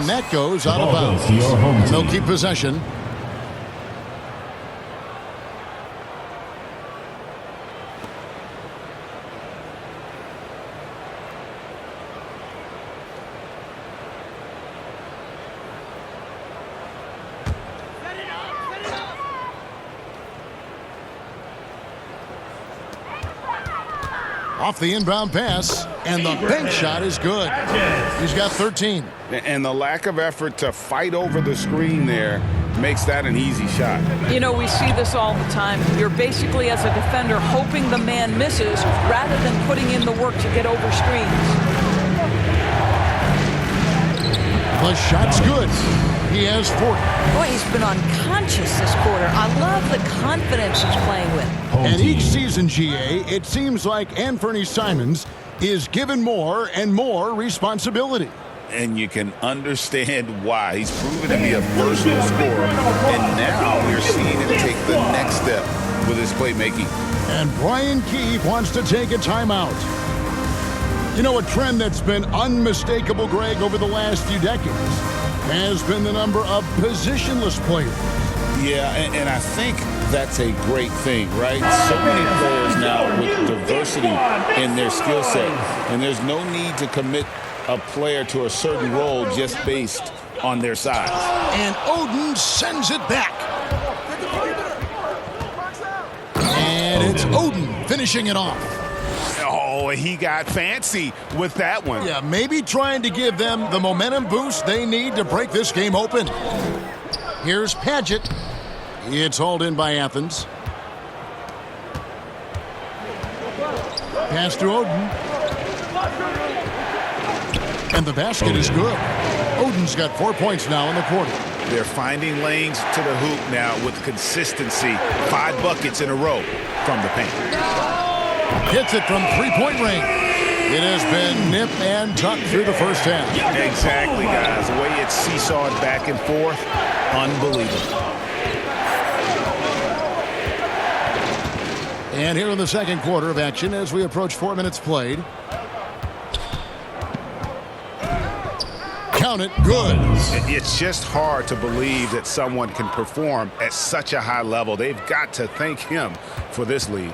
And that goes out of bounds. They'll keep possession. Off the inbound pass, and the bank shot is good. He's got 13. And the lack of effort to fight over the screen there makes that an easy shot. You know, we see this all the time. You're basically, as a defender, hoping the man misses rather than putting in the work to get over screens. The shot's good. He has 40. Boy, he's been unconscious this quarter. I love the confidence he's playing with. And each season, GA, it seems like Anthony Simons is given more and more responsibility. And you can understand why. He's proven to be a versatile scorer, and now we're seeing him take the next step with his playmaking. And Brian Keefe wants to take a timeout. You know, a trend that's been unmistakable, Greg, over the last few decades has been the number of positionless players. Yeah, and I think that's a great thing, right? So many players now with diversity in their skill set, and there's no need to commit a player to a certain role just based on their size. And Oden sends it back. And it's Oden finishing it off. Oh, he got fancy with that one. Yeah, maybe trying to give them the momentum boost they need to break this game open. Here's Paget. It's hauled in by Athens. Pass to Oden. And the basket is good. Oden's got 4 points now in the quarter. They're finding lanes to the hoop now with consistency. 5 buckets in a row from the paint. Hits it from three-point range. It has been nip and tuck through the first half. Exactly, guys. The way it's seesawed back and forth, unbelievable. And here in the second quarter of action as we approach 4 minutes played. Count it, good. It's just hard to believe that someone can perform at such a high level. They've got to thank him for this lead.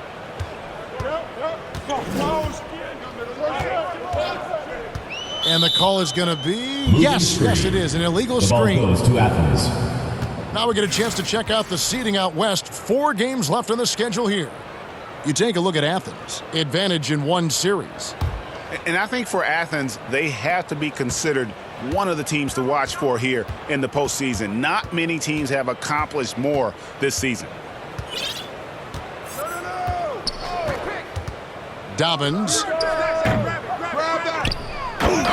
And the call is going to be, yes, it is, an illegal screen. The ball goes to Athens. Now we get a chance to check out the seeding out west. 4 games left on the schedule here. You take a look at Athens. Advantage in 1 series. And I think for Athens, they have to be considered one of the teams to watch for here in the postseason. Not many teams have accomplished more this season. Dobbins.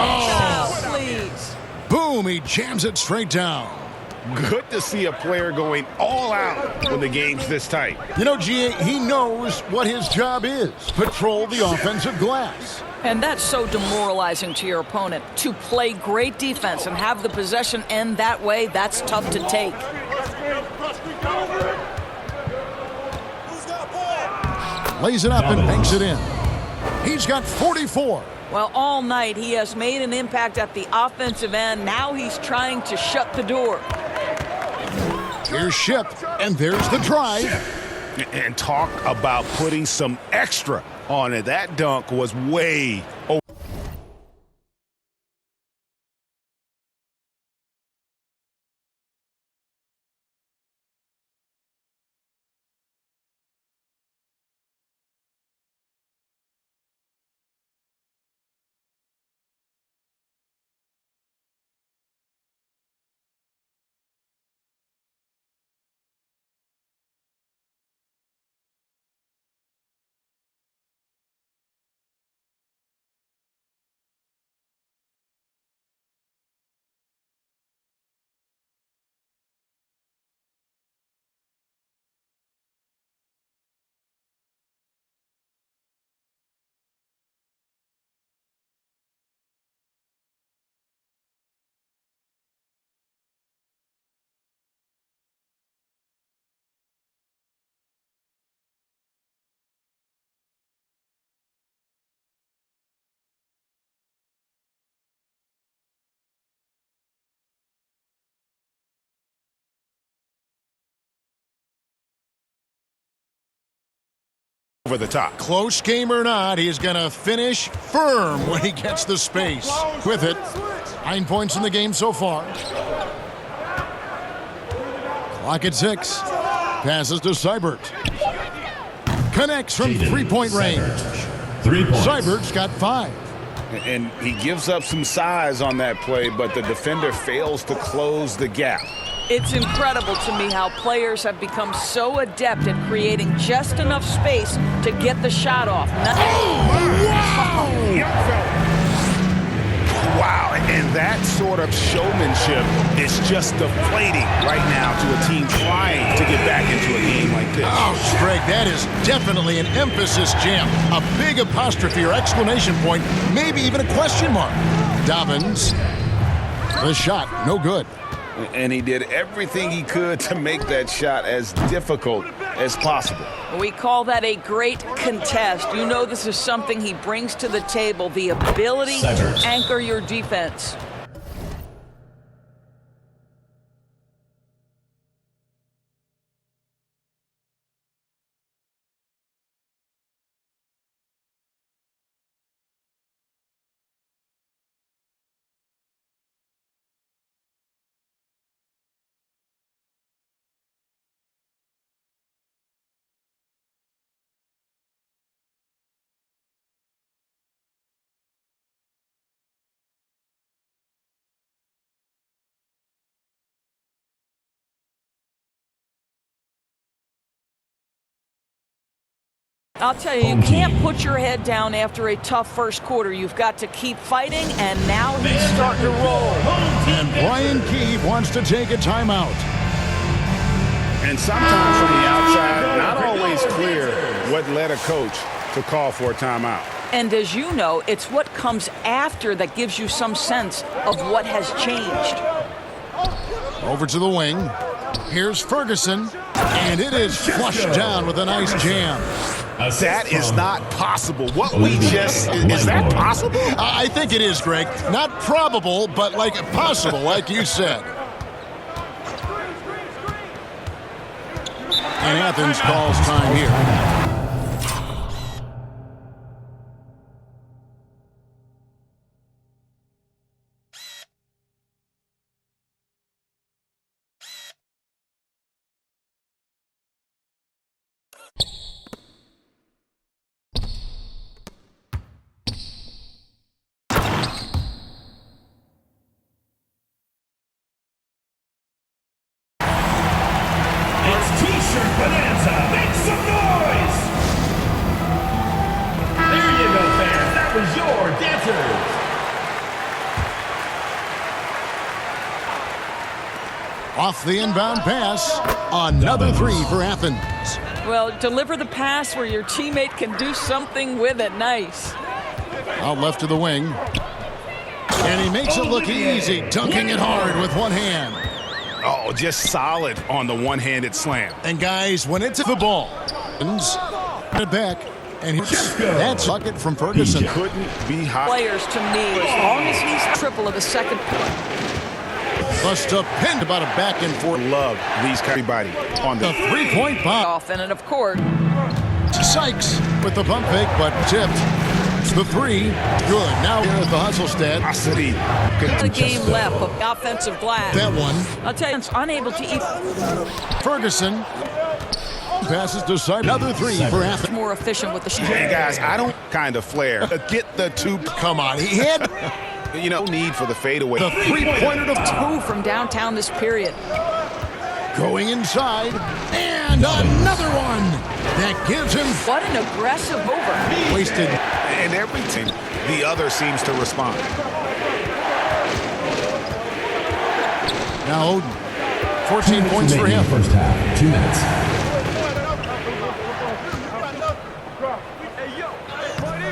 Oh, please. Boom, he jams it straight down. Good to see a player going all out when the game's this tight. You know, GA, he knows what his job is. Patrol the offensive glass. And that's so demoralizing to your opponent. To play great defense and have the possession end that way, that's tough to take. Lays it up and banks it in. He's got 44. Well, all night he has made an impact at the offensive end. Now he's trying to shut the door. Here's Ship, and there's the drive. And talk about putting some extra on it. That dunk was way over. over the top. Close game or not, he's going to finish firm when he gets the space. With it, 9 points in the game so far. Clock at 6. Passes to Seibert. Connects from three-point range. 3 points. Seibert's got 5. And he gives up some size on that play, but the defender fails to close the gap. It's incredible to me how players have become so adept at creating just enough space to get the shot off. Wow, and that sort of showmanship is just deflating right now to a team trying to get back into a game like this. Oh, Greg, that is definitely an emphasis jam. A big apostrophe or exclamation point, maybe even a question mark. Dobbins, the shot, no good. And he did everything he could to make that shot as difficult as possible. We call that a great contest. You know this is something he brings to the table, the ability to anchor your defense. I'll tell you, you can't put your head down after a tough first quarter. You've got to keep fighting, and now he's starting to roll. And Brian Keefe wants to take a timeout. And sometimes from the outside, not always clear what led a coach to call for a timeout. And as you know, it's what comes after that gives you some sense of what has changed. Over to the wing. Here's Ferguson, and it is flushed down with a nice jam. That is not possible. What we just, is that possible? I think it is, Greg. Not probable, but like possible, like you said. And Athens calls time here. Off the inbound pass, another 3 for Athens. Well, deliver the pass where your teammate can do something with it. Nice. Out left to the wing. And he makes it look easy, dunking it hard with one hand. Oh, just solid on the one-handed slam. And guys, when it's the ball, it back, and that's bucket from Ferguson. He couldn't be hot. Players to me, as long as he's triple of a second. Must have pinned about a back and forth. Love these everybody on the three-point bomb. Off and of course. Sykes with the pump fake, but tipped. It's the 3. Good. Now here at the hustle stat. The game left of offensive glass. That one. I'll tell you, it's unable to eat. Ferguson passes to side. Another 3 for Athens. More efficient with the shot. Hey guys, I don't kind of flare. Get the 2. Come on, he had. You know, need for the fadeaway. The three-pointer to 2 from downtown this period. Going inside, and another one. That gives him. What an aggressive over. Wasted. And everything, the other seems to respond. Now Oden, 14 points for him. First half, 2 minutes.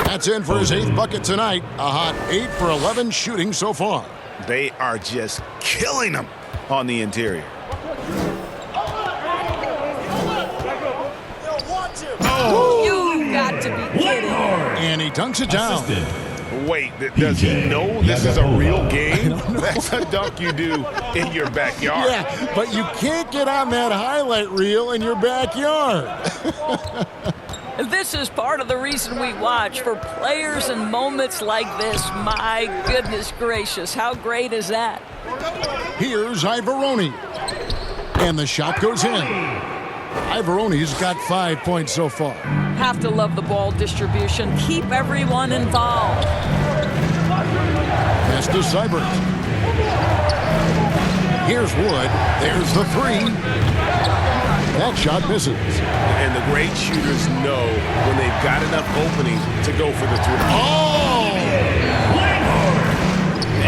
That's in for his 8th bucket tonight. A hot 8 for 11 shooting so far. They are just killing them on the interior. Oh, You got to be kidding. and he dunks it down. Wait, does he know this is a real game? That's a dunk you do in your backyard. Yeah, but you can't get on that highlight reel in your backyard. This is part of the reason we watch, for players and moments like this. My goodness gracious, how great is that? Here's Ivoroni. And the shot goes in. Ivoroni's got 5 points so far. Have to love the ball distribution. Keep everyone involved. Pass to Seibert. Here's Wood. There's the three. That shot misses. And the great shooters know when they've got enough opening to go for the three. Oh!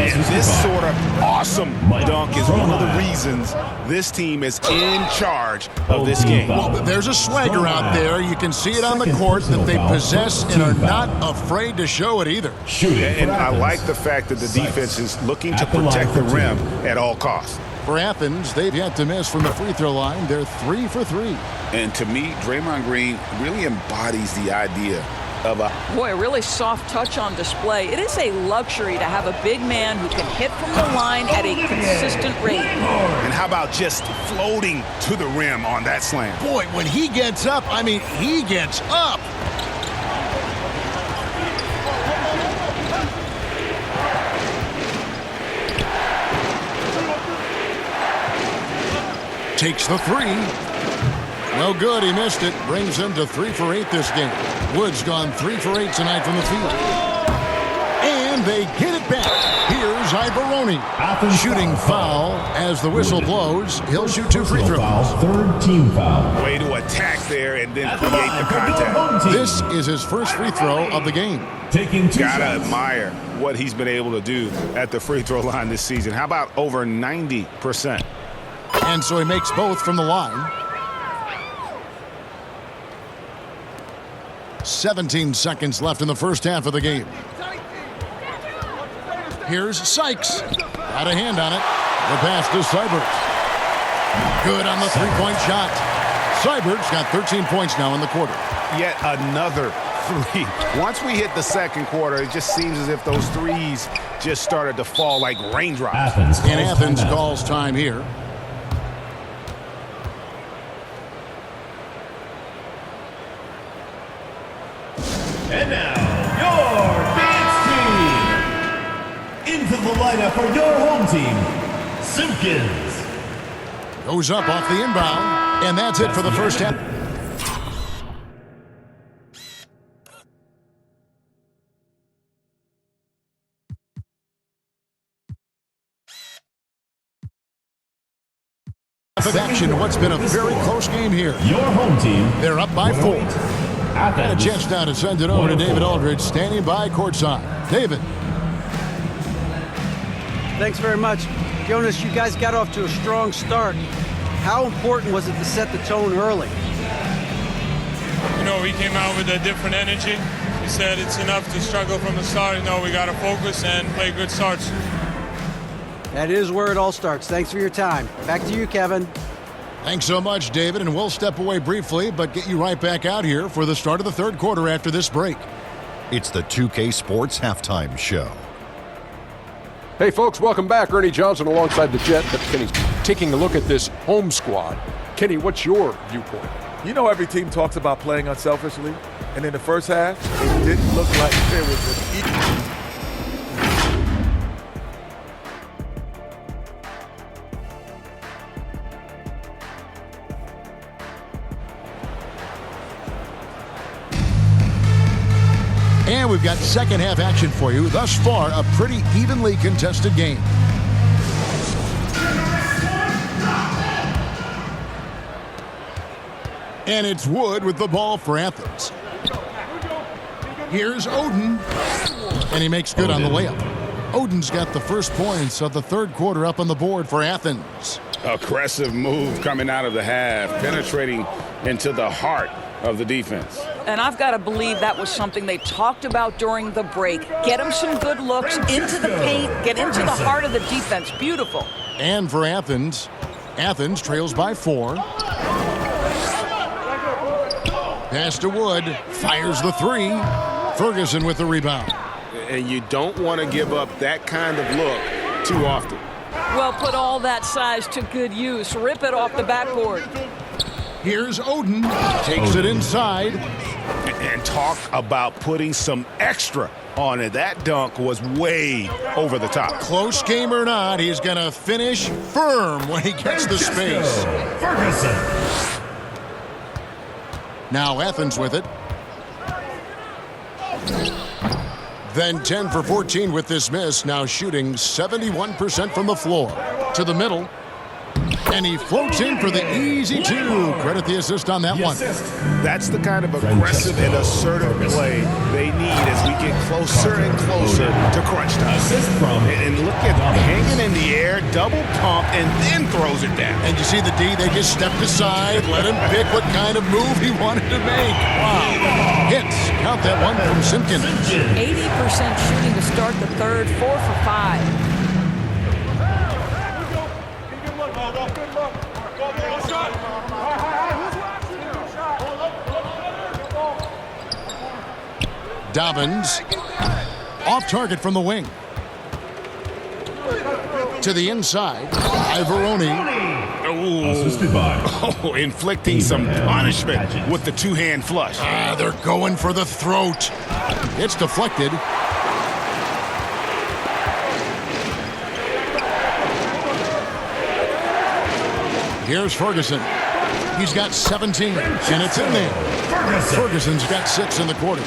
And this sort of awesome dunk is one of the reasons this team is in charge of this game. Well, there's a swagger out there. You can see it on the court that they possess and are not afraid to show it either. And I like the fact that the defense is looking to protect the rim at all costs. For Athens, they've yet to miss from the free throw line. They're 3 for 3. And to me, Draymond Green really embodies the idea of a Boy, a really soft touch on display. It is a luxury to have a big man who can hit from the line at a consistent rate. And how about just floating to the rim on that slam? Boy, when he gets up, I mean, he gets up. Takes the three. No good, he missed it. Brings him to 3 for 8 this game. Wood's gone 3 for 8 tonight from the field. And they get it back. Here's Ivoroni. Shooting foul as the whistle blows. He'll shoot 2 free throws. Third team foul. Way to attack there and then create the contact. This is his first free throw of the game. Taking 2 Gotta shots. admire what he's been able to do at the free throw line this season. How about over 90%? And so he makes both from the line. 17 seconds left in the first half of the game. Here's Sykes. Got a hand on it. The pass to Seibert. Good on the three-point shot. Seibert's got 13 points now in the quarter. Yet another three. Once we hit the second quarter, it just seems as if those threes just started to fall like raindrops. And Athens calls time here. And now, your dance team. Into the lineup for your home team, Simpkins. Goes up off the inbound. And that's it for the first half. Action, what's been a very close game here. Your home team. They're up by 4. Got a Athens. chance now to send it over to David Aldridge, standing by courtside. David. Thanks very much. Jonas, you guys got off to a strong start. How important was it to set the tone early? You know, we came out with a different energy. We said it's enough to struggle from the start. You know, we got to focus and play good starts. That is where it all starts. Thanks for your time. Back to you, Kevin. Thanks so much, David, and we'll step away briefly, but get you right back out here for the start of the third quarter after this break. It's the 2K Sports Halftime Show. Hey folks, welcome back. Ernie Johnson alongside the Jet, but Kenny's taking a look at this home squad. Kenny, what's your viewpoint? You know, every team talks about playing unselfishly, and in the first half, it didn't look like there was an And we've got second half action for you. Thus far, a pretty evenly contested game. And it's Wood with the ball for Athens. Here's Oden. And he makes good on the layup. Oden's got the first points of the third quarter up on the board for Athens. aggressive move coming out of the half, penetrating into the heart of the defense. And I've got to believe that was something they talked about during the break. Get him some good looks into the paint, get into the heart of the defense. Beautiful. And for Athens, Athens trails by 4. Pass to Wood, fires the 3. Ferguson with the rebound. And you don't want to give up that kind of look too often. Well, put all that size to good use. Rip it off the backboard. Here's Oden, takes it inside. And talk about putting some extra on it. That dunk was way over the top. Close game or not, he's going to finish firm when he gets the space. Ferguson. Now Athens with it. Then 10 for 14 with this miss. Now shooting 71% from the floor. To the middle. And he floats in for the easy two. Credit the assist on that one. That's the kind of aggressive and assertive play they need as we get closer and closer to crunch time. And look at hanging in the air, double pump, and then throws it down. And you see the D, they just stepped aside, let him pick what kind of move he wanted to make. Wow. Hits. Count that one from Simpkins. 80% shooting to start the third, 4 for 5. Dobbins off target from the wing. To the inside. Ivoroni. Assisted by. Oh, inflicting some punishment with the two-hand flush. They're going for the throat. It's deflected. Here's Ferguson. He's got 17, and it's in there. Ferguson's got 6 in the quarter.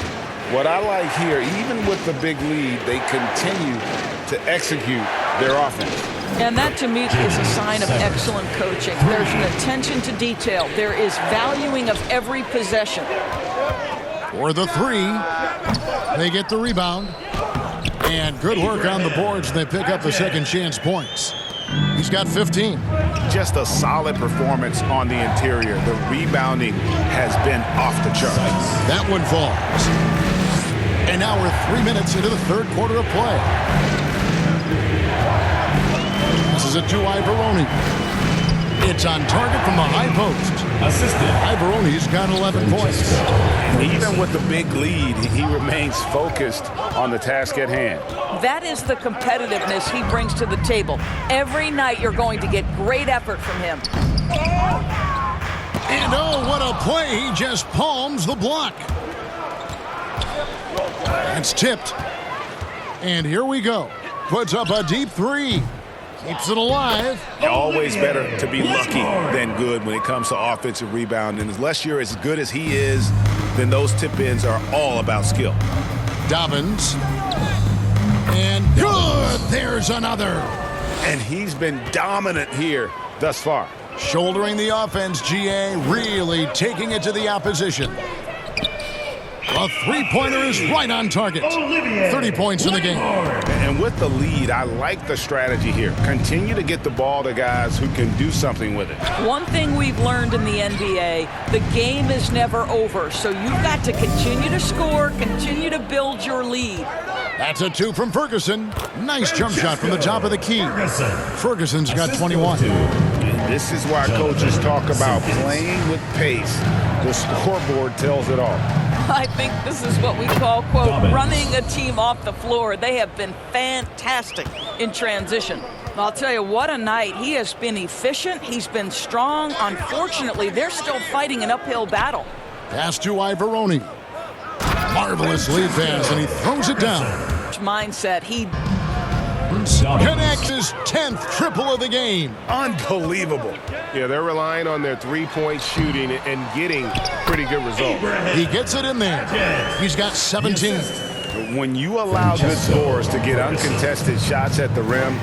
What I like here, even with the big lead, they continue to execute their offense. And that, to me, is a sign of excellent coaching. There's an attention to detail. There is valuing of every possession. For the 3, they get the rebound. And good work on the boards. They pick up the second chance points. He's got 15. Just a solid performance on the interior. The rebounding has been off the charts. That one falls. And now we're 3 minutes into the third quarter of play. This is a 2-eye Ivoroni. It's on target from the high post. Assisted. Ivoroni's got 11 points. Even with the big lead, he remains focused on the task at hand. That is the competitiveness he brings to the table. Every night you're going to get great effort from him. And oh, what a play. He just palms the block. That's tipped. And here we go. Puts up a deep 3. Keeps it alive. Always better to be lucky than good when it comes to offensive rebound. And unless you're as good as he is, then those tip-ins are all about skill. Dobbins. And good. There's another. And he's been dominant here thus far. Shouldering the offense, GA, really taking it to the opposition. A three-pointer is right on target. 30 points in the game. And with the lead, I like the strategy here. Continue to get the ball to guys who can do something with it. One thing we've learned in the NBA, the game is never over. So you've got to continue to score, continue to build your lead. That's a 2 from Ferguson. Nice jump shot from the top of the key. Ferguson's got 21. This is why coaches talk about playing with pace. The scoreboard tells it all. I think this is what we call, quote, running a team off the floor. They have been fantastic in transition. I'll tell you, what a night. He has been efficient. He's been strong. Unfortunately, they're still fighting an uphill battle. Pass to Ivoroni. Marvelous lead pass, and he throws it down. Mindset. He connects his 10th triple of the game. Unbelievable. Yeah, they're relying on their three-point shooting and getting pretty good results. He gets it in there. He's got 17. When you allow good scorers to get uncontested shots at the rim,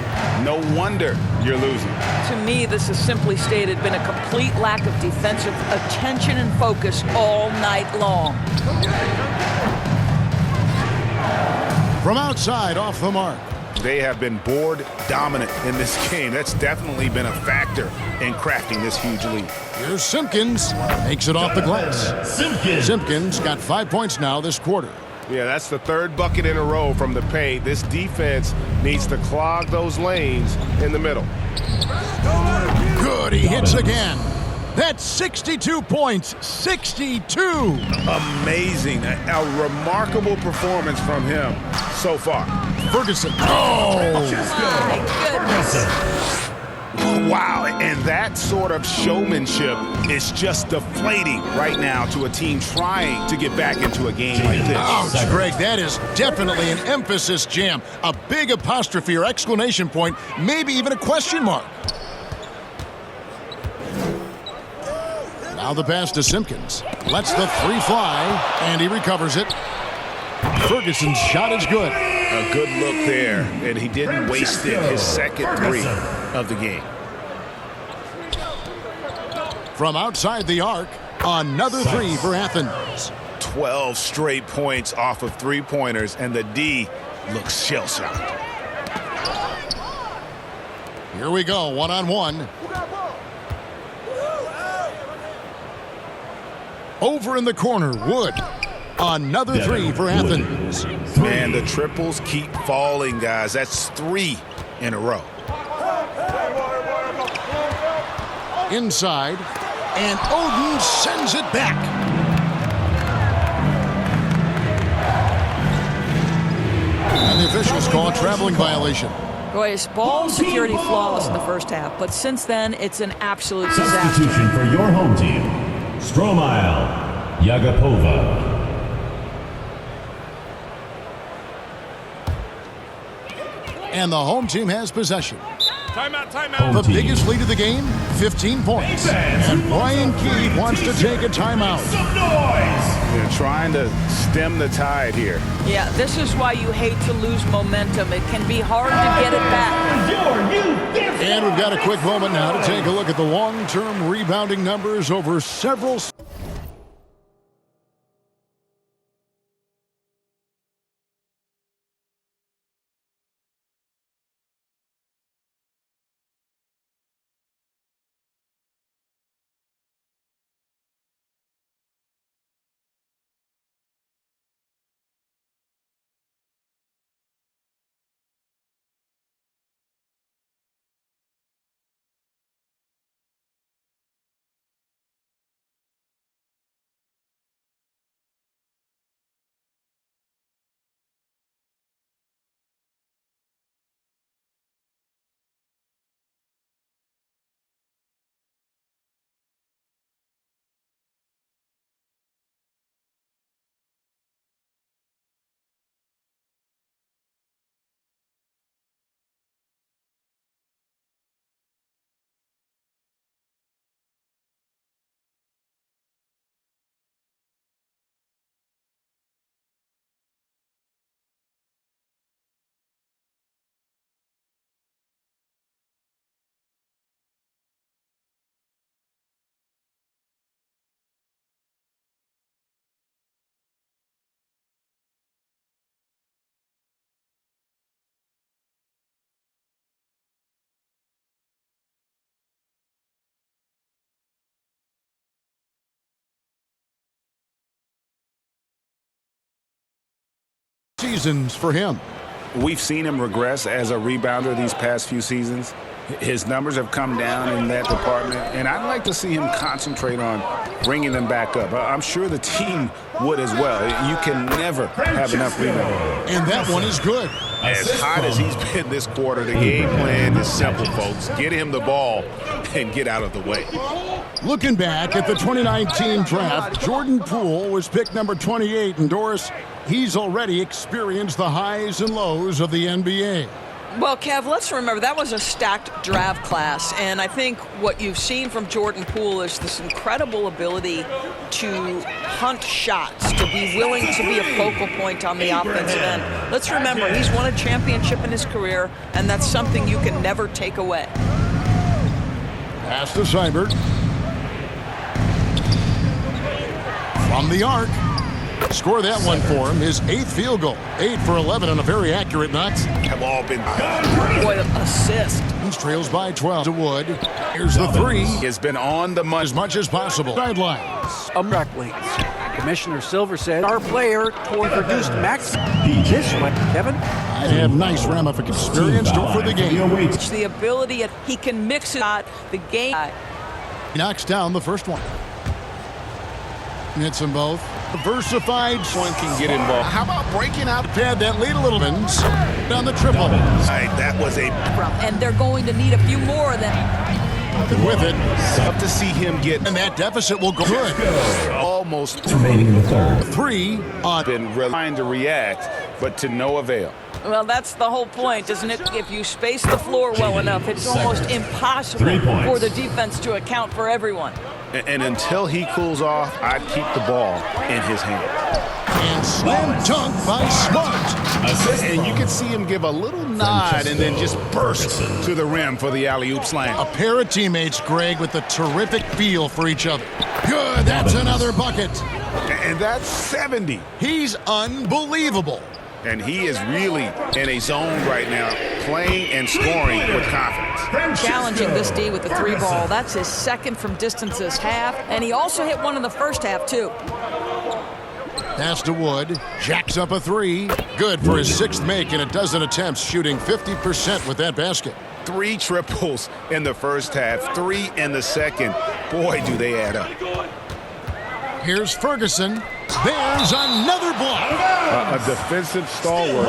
no wonder you're losing. To me, this has simply stated been a complete lack of defensive attention and focus all night long. From outside, off the mark. They have been board dominant in this game. That's definitely been a factor in crafting this huge lead. Here's Simpkins. Makes it off the glass. Simpkins got 5 points now this quarter. Yeah, that's the third bucket in a row from the paint. This defense needs to clog those lanes in the middle. Good, he hits again. That's 62 points, 62. Amazing, a remarkable performance from him so far. Ferguson. Oh! My goodness. Wow, and that sort of showmanship is just deflating right now to a team trying to get back into a game like this. Ouch, Greg, that is definitely an emphasis jam. A big apostrophe or exclamation point, maybe even a question mark. Now the pass to Simpkins. Lets the three fly, and he recovers it. Ferguson's shot is good. A good look there, and he didn't waste it. His second three of the game. From outside the arc, another three for Athens. 12 straight points off of three-pointers, and the D looks shell-shocked. Here we go, one-on-one. Over in the corner, Wood. Another three for Athens. Man, the triples keep falling, guys. That's 3 in a row. Inside, and Oden sends it back. And the officials call a traveling violation. Boy, his ball security flawless in the first half, but since then, it's an absolute disaster. Substitution for your home team. Stromile, Yagapova. And the home team has possession. Timeout. The biggest lead of the game, 15 points. And Brian Keefe wants to take a timeout. They're trying to stem the tide here. Yeah, this is why you hate to lose momentum. It can be hard to get it back. And we've got a quick moment now to take a look at the long-term rebounding numbers over several seasons for him. We've seen him regress as a rebounder these past few seasons. His numbers have come down in that department, and I'd like to see him concentrate on bringing them back up. I'm sure the team would as well. You can never have enough rebounding. And that one is good. As hot as he's been this quarter, the game plan is simple, folks. Get him the ball and get out of the way. Looking back at the 2019 draft, Jordan Poole was picked number 28, and Doris, he's already experienced the highs and lows of the NBA. Well, Kev, let's remember that was a stacked draft class, and I think what you've seen from Jordan Poole is this incredible ability to hunt shots, to be willing to be a focal point on the offensive end. Let's remember, he's won a championship in his career, and that's something you can never take away. Pass to Seibert. From the arc. Score that one for him. His 8th field goal. 8 for 11 on a very accurate night. Have all been Boy, the assist. He trails by 12 to Wood. Here's the three. Has been on the money As much as possible. Sidelines. Correctly. Commissioner Silver said our player introduced Max this way. Kevin? I have nice ramifications experience for the game. It's the ability, he can mix it out. The game. He knocks down the first one. Hits them both. Diversified. One can get involved. How about breaking out? Had that lead a little bit on the triple. Right, that was a And they're going to need a few more of them. With it. up to see him get And that deficit will go good. almost Remaining in the third. 3 on. Been trying to react, but to no avail. Well, that's the whole point, isn't it? If you space the floor well enough, it's almost impossible 3 points. for the defense to account for everyone. and until he cools off, I'd keep the ball in his hand. And slam dunk by Smart. And you can see him give a little nod and then just burst to the rim for the alley-oop slam. A pair of teammates, Greg, with a terrific feel for each other. Good, that's another bucket. And that's 70. He's unbelievable. And he is really in a zone right now, playing and scoring with confidence. Challenging this D with the 3 ball. That's his second from distance this half. And he also hit one in the first half, too. Pass to Wood. Jacks up a 3. Good for his 6th make in a dozen attempts, shooting 50% with that basket. 3 triples in the first half, 3 in the second. Boy, do they add up. Here's Ferguson. There's another block. A defensive stalwart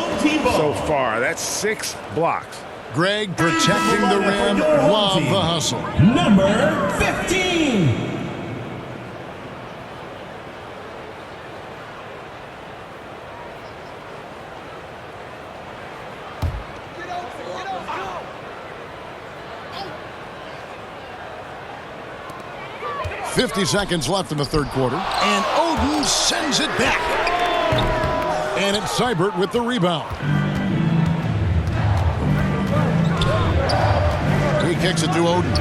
so far. That's 6 blocks. Greg protecting the rim. Love the hustle. Number 15. .50 seconds left in the third quarter. And Oden sends it back. And it's Seibert with the rebound. He kicks it to Oden.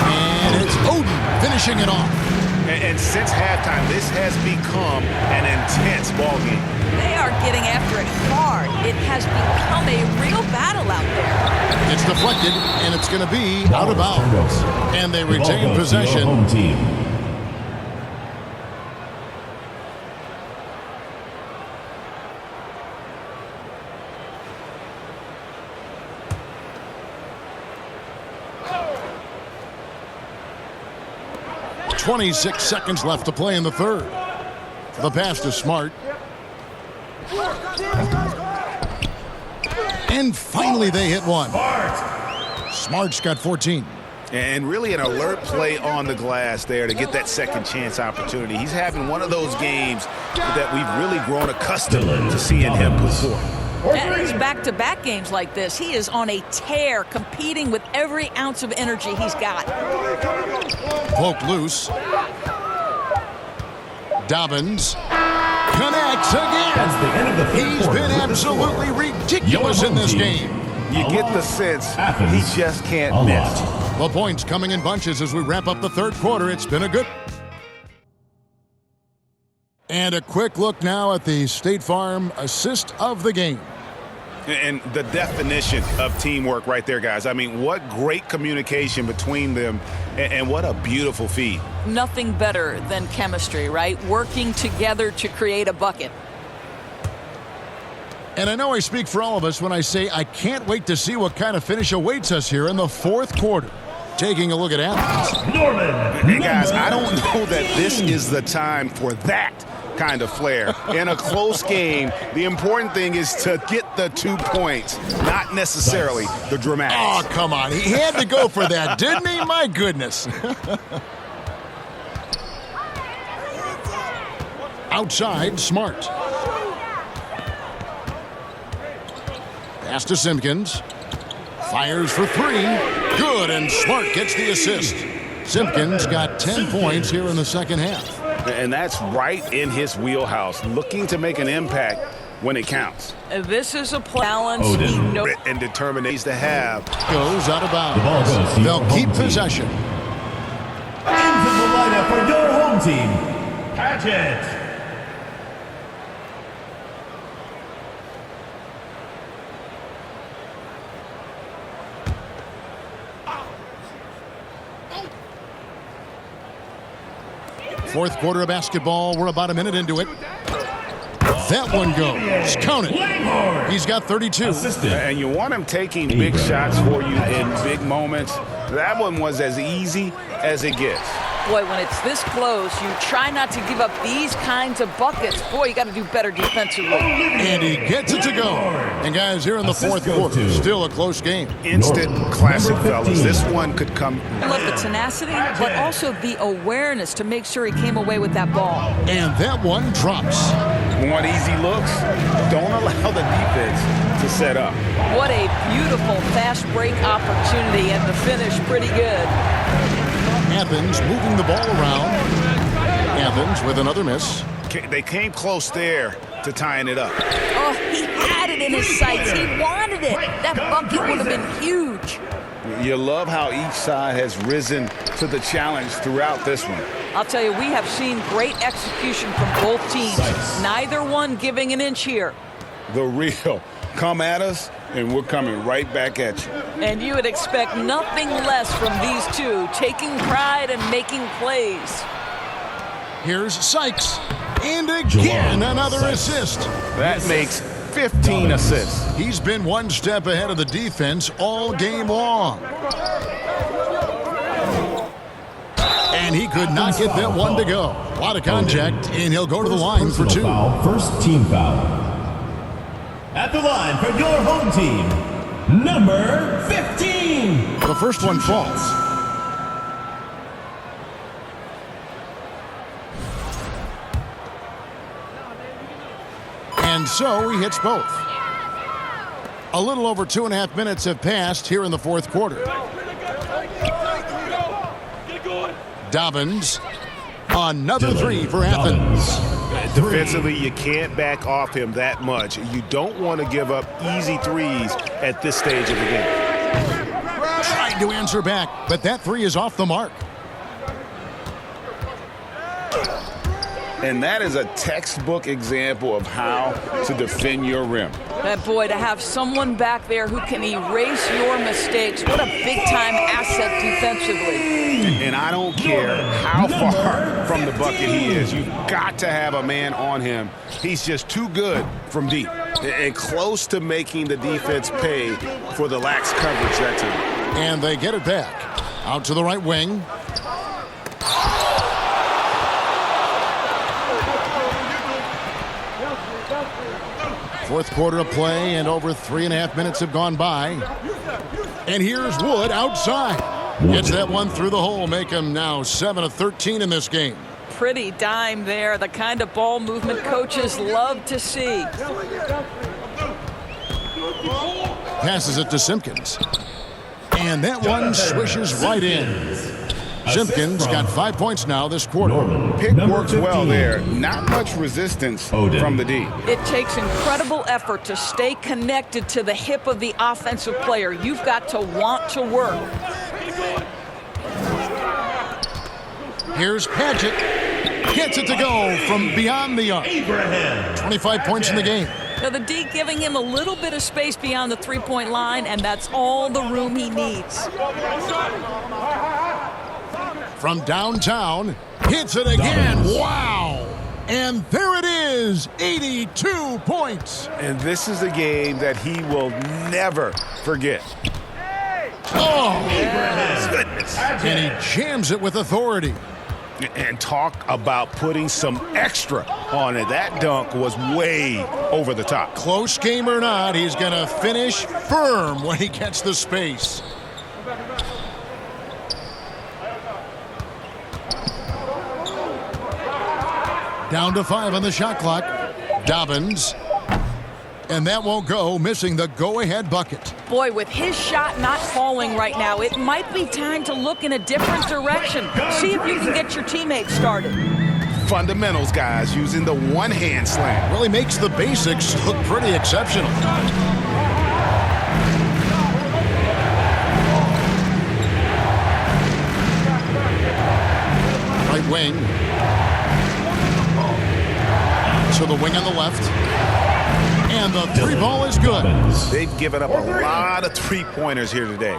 And it's Oden finishing it off. And since halftime, this has become an intense ball game. They are getting after it hard. It has become a real battle out there. It's deflected, and it's going to be out of bounds. And they retain possession. Home team. .26 seconds left to play in the third. The pass to Smart. And finally they hit one. Smart's got 14. And really an alert play on the glass there to get that second chance opportunity. He's having one of those games that we've really grown accustomed to seeing him put forth. And it's back-to-back games like this. He is on a tear, competing with every ounce of energy he's got. Poke loose. Dobbins connects again. That's the end of the third He's quarter. been absolutely ridiculous in this game. You get the sense he just can't A miss. lot. The points coming in bunches as we wrap up the third quarter. It's been a good. And a quick look now at the State Farm assist of the game. And the definition of teamwork right there, guys. I mean, what great communication between them, and what a beautiful feed. Nothing better than chemistry, right? Working together to create a bucket. And I know I speak for all of us when I say I can't wait to see what kind of finish awaits us here in the fourth quarter. Taking a look at Athens. Hey, guys, I don't know that this is the time for that kind of flair. In a close game, the important thing is to get the 2 points, not necessarily the dramatics. Oh, come on. He had to go for that, didn't he? My goodness. Outside, Smart. Pass to Simpkins. Fires for 3. Good, and Smart gets the assist. Simpkins got 10 points here in the second half. And that's right in his wheelhouse, looking to make an impact when it counts. This is a balance. And determination to have. Goes out of The ball goes bounds. to your They'll home keep team. possession. Into the lineup for your home team, Paget. Fourth quarter of basketball. We're about a minute into it. That one goes. Count it. He's got 32. And you want him taking big shots for you in big moments. That one was as easy as it gets. Boy, when it's this close, you try not to give up these kinds of buckets. Boy, you got to do better defensively. And he gets it to go. And guys, here in the fourth quarter, still a close game. Instant classic, fellas. This one could come. I love the tenacity, but also the awareness to make sure he came away with that ball. And that one drops. Want easy looks? Don't allow the defense to set up. What a beautiful fast break opportunity, and the finish pretty good. Athens moving the ball around. Athens with another miss. They came close there to tying it up. Oh, he had it in his sights. He wanted it. That bucket would have been huge. You love how each side has risen to the challenge throughout this one. I'll tell you, we have seen great execution from both teams. Neither one giving an inch here. The real. Come at us, and we're coming right back at you. And you would expect nothing less from these two, taking pride and making plays. Here's Sykes. And again, another assist. That makes 15 assists. He's been one step ahead of the defense all game long. And he could not get that one to go. A lot of contact, and he'll go to the line for two. First team foul. At the line for your home team, number 15. The first one falls. And so he hits both. A little over 2.5 minutes have passed here in the fourth quarter. Dobbins, another three for Athens. Defensively, you can't back off him that much. You don't want to give up easy threes at this stage of the game. Tried to answer back, but that three is off the mark. And that is a textbook example of how to defend your rim. That boy, to have someone back there who can erase your mistakes, what a big-time asset defensively. And I don't care how far from the bucket he is. You've got to have a man on him. He's just too good from deep. And close to making the defense pay for the lax coverage that time. And they get it back. Out to the right wing. Fourth quarter of play, and over 3.5 minutes have gone by. And here's Wood outside. Gets that one through the hole, make him now 7 of 13 in this game. Pretty dime there, the kind of ball movement coaches love to see. Passes it to Simpkins. And that one swishes right in. Simpkins got 5 points now this quarter. Pick works well there. Not much resistance from the D. It takes incredible effort to stay connected to the hip of the offensive player. You've got to want to work. Here's Padgett. Gets it to go from beyond the arc. 25 points in the game. Now the D giving him a little bit of space beyond the three-point line, and that's all the room he needs. From downtown, hits it again. Wow! And there it is, 82 points. And this is a game that he will never forget. Oh, Goodness. and he jams it with authority. And talk about putting some extra on it. That dunk was way over the top. Close game or not, he's going to finish firm when he gets the space. Down to 5 on the shot clock. Dobbins. And that won't go, missing the go-ahead bucket. Boy, with his shot not falling right now, it might be time to look in a different direction. See if you can get your teammates started. Fundamentals, guys, using the one-hand slam. Really makes the basics look pretty exceptional. Right wing. To the wing on the left. And the three ball is good. They've given up a lot of three-pointers here today.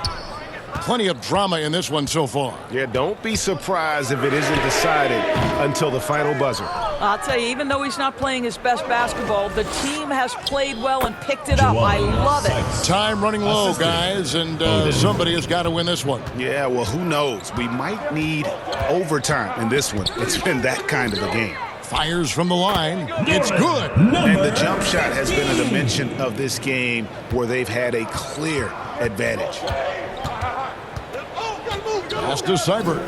Plenty of drama in this one so far. Yeah, don't be surprised if it isn't decided until the final buzzer. I'll tell you, even though he's not playing his best basketball, the team has played well and picked it up. I love it. Time running low, guys, and somebody has got to win this one. Yeah, well, who knows? We might need overtime in this one. It's been that kind of a game. Fires from the line. It's good. And the jump shot has been a dimension of this game where they've had a clear advantage. Pass to Seibert.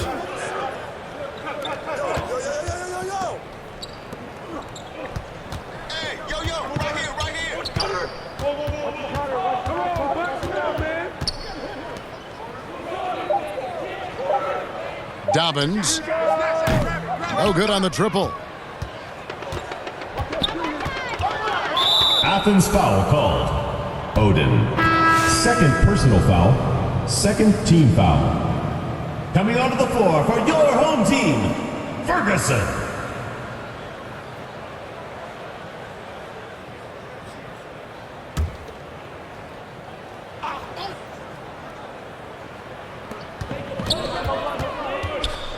Dobbins. No good on the triple. Athens foul called. Odin. Second personal foul. Second team foul. Coming onto the floor for your home team, Ferguson.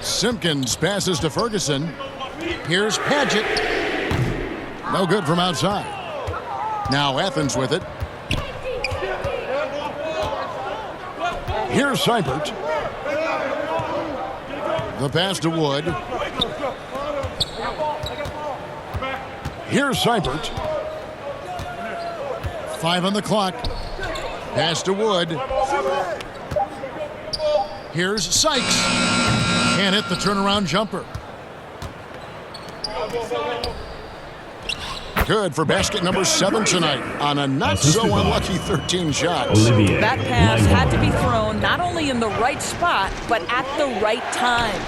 Simpkins passes to Ferguson. Here's Padgett. No good from outside. Now Athens with it. Here's Seibert. The pass to Wood. Here's Seibert. 5 on the clock. Pass to Wood. Here's Sykes. Can't hit the turnaround jumper. Good for basket number 7 tonight on a not-so-unlucky 13 shots. That pass had to be thrown not only in the right spot, but at the right time.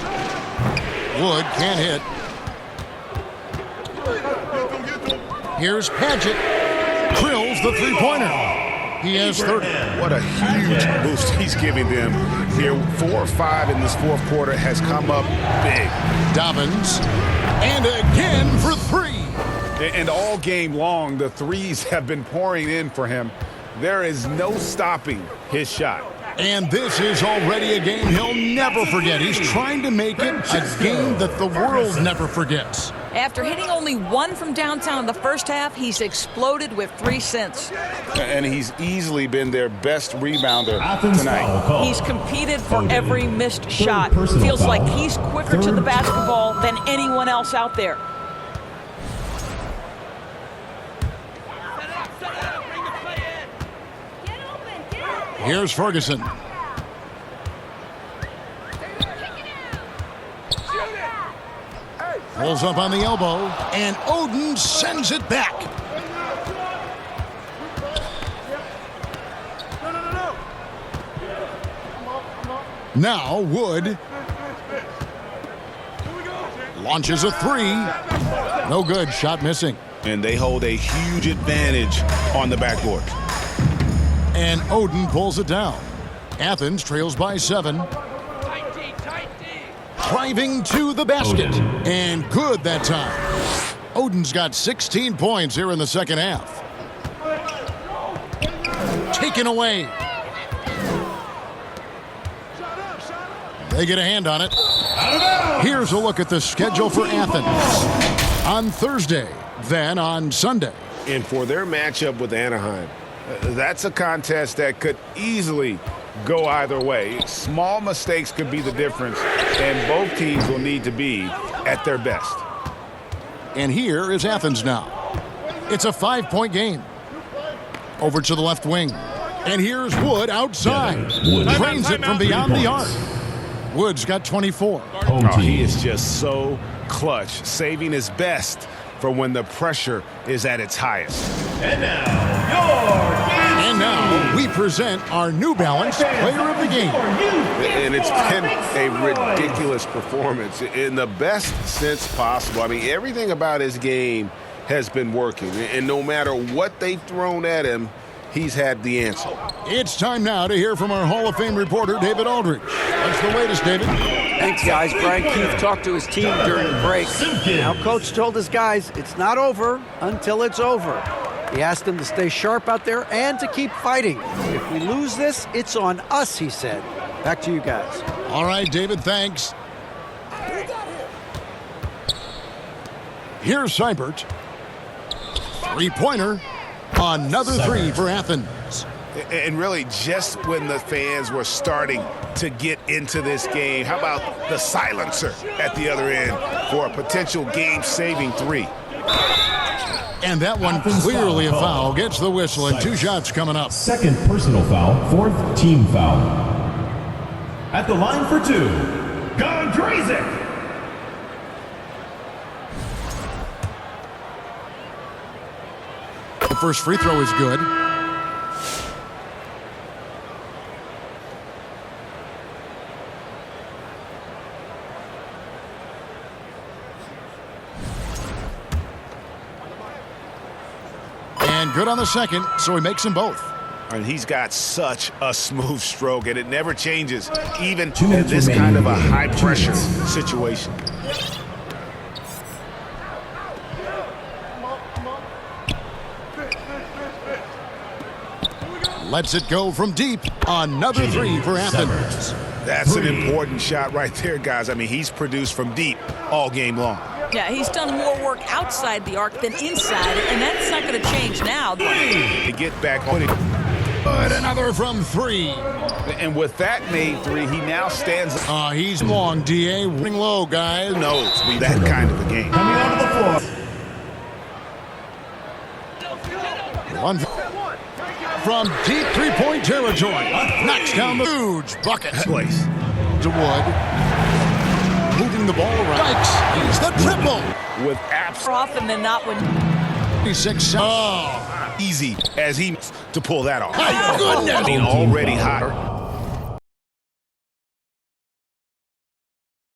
Wood can't hit. Here's Padgett. Drills the three-pointer. He has 30. What a huge boost he's giving them here. 4 or 5 in this fourth quarter has come up big. Dobbins. And again for 3. And all game long, the threes have been pouring in for him. There is no stopping his shot. And this is already a game he'll never forget. He's trying to make it a game that the world never forgets. After hitting only 1 from downtown in the first half, he's exploded with 3 since. And he's easily been their best rebounder tonight. He's competed for every missed shot. Feels like he's quicker to the basketball than anyone else out there. Here's Ferguson. Pulls up on the elbow, and Odin sends it back. Now Wood launches a 3. No good, shot missing. And they hold a huge advantage on the backboard. And Odin pulls it down. Athens trails by 7. Driving to the basket. And good that time. Odin's got 16 points here in the second half. Taken away. They get a hand on it. Here's a look at the schedule for Athens. On Thursday, then on Sunday. And for their matchup with Anaheim, that's a contest that could easily go either way. Small mistakes could be the difference, and both teams will need to be at their best. And here is Athens now. It's a 5-point game. Over to the left wing. And here's Wood outside. Drains it from beyond the arc. Wood's got 24. He is just so clutch, saving his best for when the pressure is at its highest. And now, we present our New Balance Player of the Game. And it's been a ridiculous performance in the best sense possible. I mean, everything about his game has been working. And no matter what they've thrown at him, he's had the answer. It's time now to hear from our Hall of Fame reporter, David Aldridge. What's the latest, David? Thanks, guys. Brian Keefe talked to his team during the break. Now, Coach told his guys it's not over until it's over. He asked them to stay sharp out there and to keep fighting. If we lose this, it's on us, he said. Back to you guys. All right, David, thanks. Here's Seibert. Three-pointer. Another three for Athens. And really, just when the fans were starting to get into this game, how about the silencer at the other end for a potential game-saving three? And that one clearly a foul. Gets the whistle, and 2 shots coming up. Second personal foul, 4th team foul. At the line for 2, Gondrezic. The first free throw is good. And good on the second, so he makes them both. And he's got such a smooth stroke, and it never changes, even in this kind of a high-pressure situation. Lets it go from deep. Another three for Athens. That's an important shot right there, guys. I mean, he's produced from deep all game long. Yeah, he's done more work outside the arc than inside, and that's not going to change now. To get back on it. But another from 3. And with that made 3, he now stands. He's long, D.A. Ring low, guys. Knows that kind of a game. Coming onto the floor. One from deep three-point territory. Knocks down the huge bucket. Place. To Wood. Moving the ball around. Dykes. He's the triple. With More often than not when 6. easy as he to pull that off. My goodness. I mean, already hot.